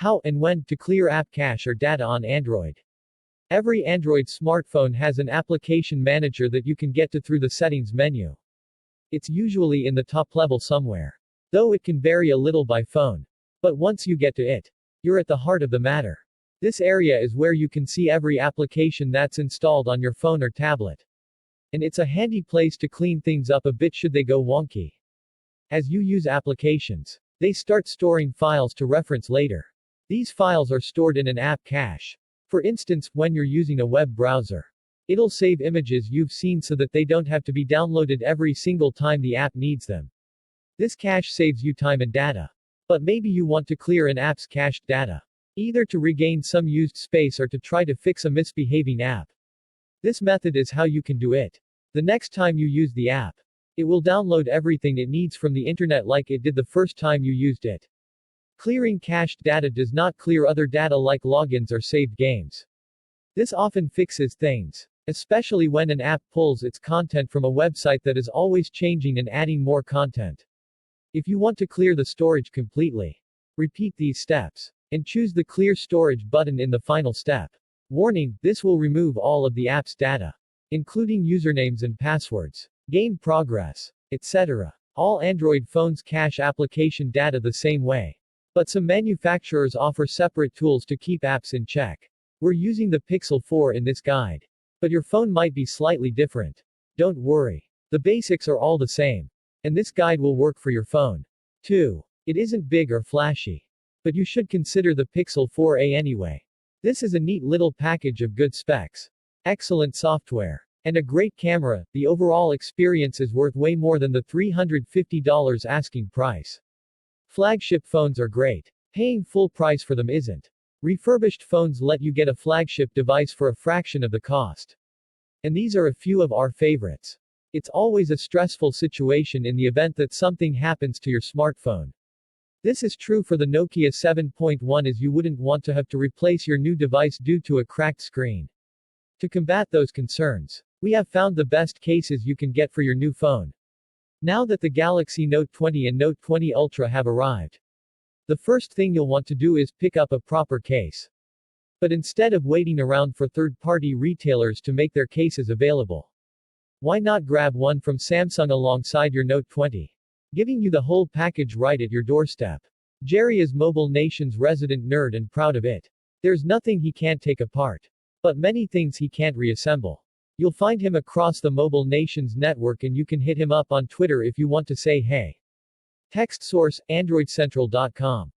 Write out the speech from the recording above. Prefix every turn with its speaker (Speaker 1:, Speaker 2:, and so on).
Speaker 1: How and when to clear app cache or data on Android. Every Android smartphone has an application manager that you can get to through the settings menu. It's usually in the top level somewhere, though it can vary a little by phone. But once you get to it, you're at the heart of the matter. This area is where you can see every application that's installed on your phone or tablet. And it's a handy place to clean things up a bit should they go wonky. As you use applications, they start storing files to reference later. These files are stored in an app cache. For instance, when you're using a web browser, it'll save images you've seen so that they don't have to be downloaded every single time the app needs them. This cache saves you time and data. But maybe you want to clear an app's cached data, either to regain some used space or to try to fix a misbehaving app. This method is how you can do it. The next time you use the app, it will download everything it needs from the internet like it did the first time you used it. Clearing cached data does not clear other data like logins or saved games. This often fixes things, especially when an app pulls its content from a website that is always changing and adding more content. If you want to clear the storage completely, repeat these steps, and choose the Clear Storage button in the final step. Warning, this will remove all of the app's data, including usernames and passwords, game progress, etc. All Android phones cache application data the same way. But some manufacturers offer separate tools to keep apps in check. We're using the Pixel 4 in this guide. But your phone might be slightly different. Don't worry. The basics are all the same. And this guide will work for your phone. 2. It isn't big or flashy. But you should consider the Pixel 4a anyway. This is a neat little package of good specs, excellent software, and a great camera. The overall experience is worth way more than the $350 asking price. Flagship phones are great. Paying full price for them isn't. Refurbished phones let you get a flagship device for a fraction of the cost. And these are a few of our favorites. It's always a stressful situation in the event that something happens to your smartphone. This is true for the Nokia 7.1 as you wouldn't want to have to replace your new device due to a cracked screen. To combat those concerns, we have found the best cases you can get for your new phone. Now that the Galaxy Note 20 and Note 20 Ultra have arrived, the first thing you'll want to do is pick up a proper case. But instead of waiting around for third-party retailers to make their cases available, why not grab one from Samsung alongside your Note 20? Giving you the whole package right at your doorstep. Jerry is Mobile Nation's resident nerd and proud of it. There's nothing he can't take apart. But many things he can't reassemble. You'll find him across the Mobile Nation's network and you can hit him up on Twitter if you want to say hey. Text source, AndroidCentral.com.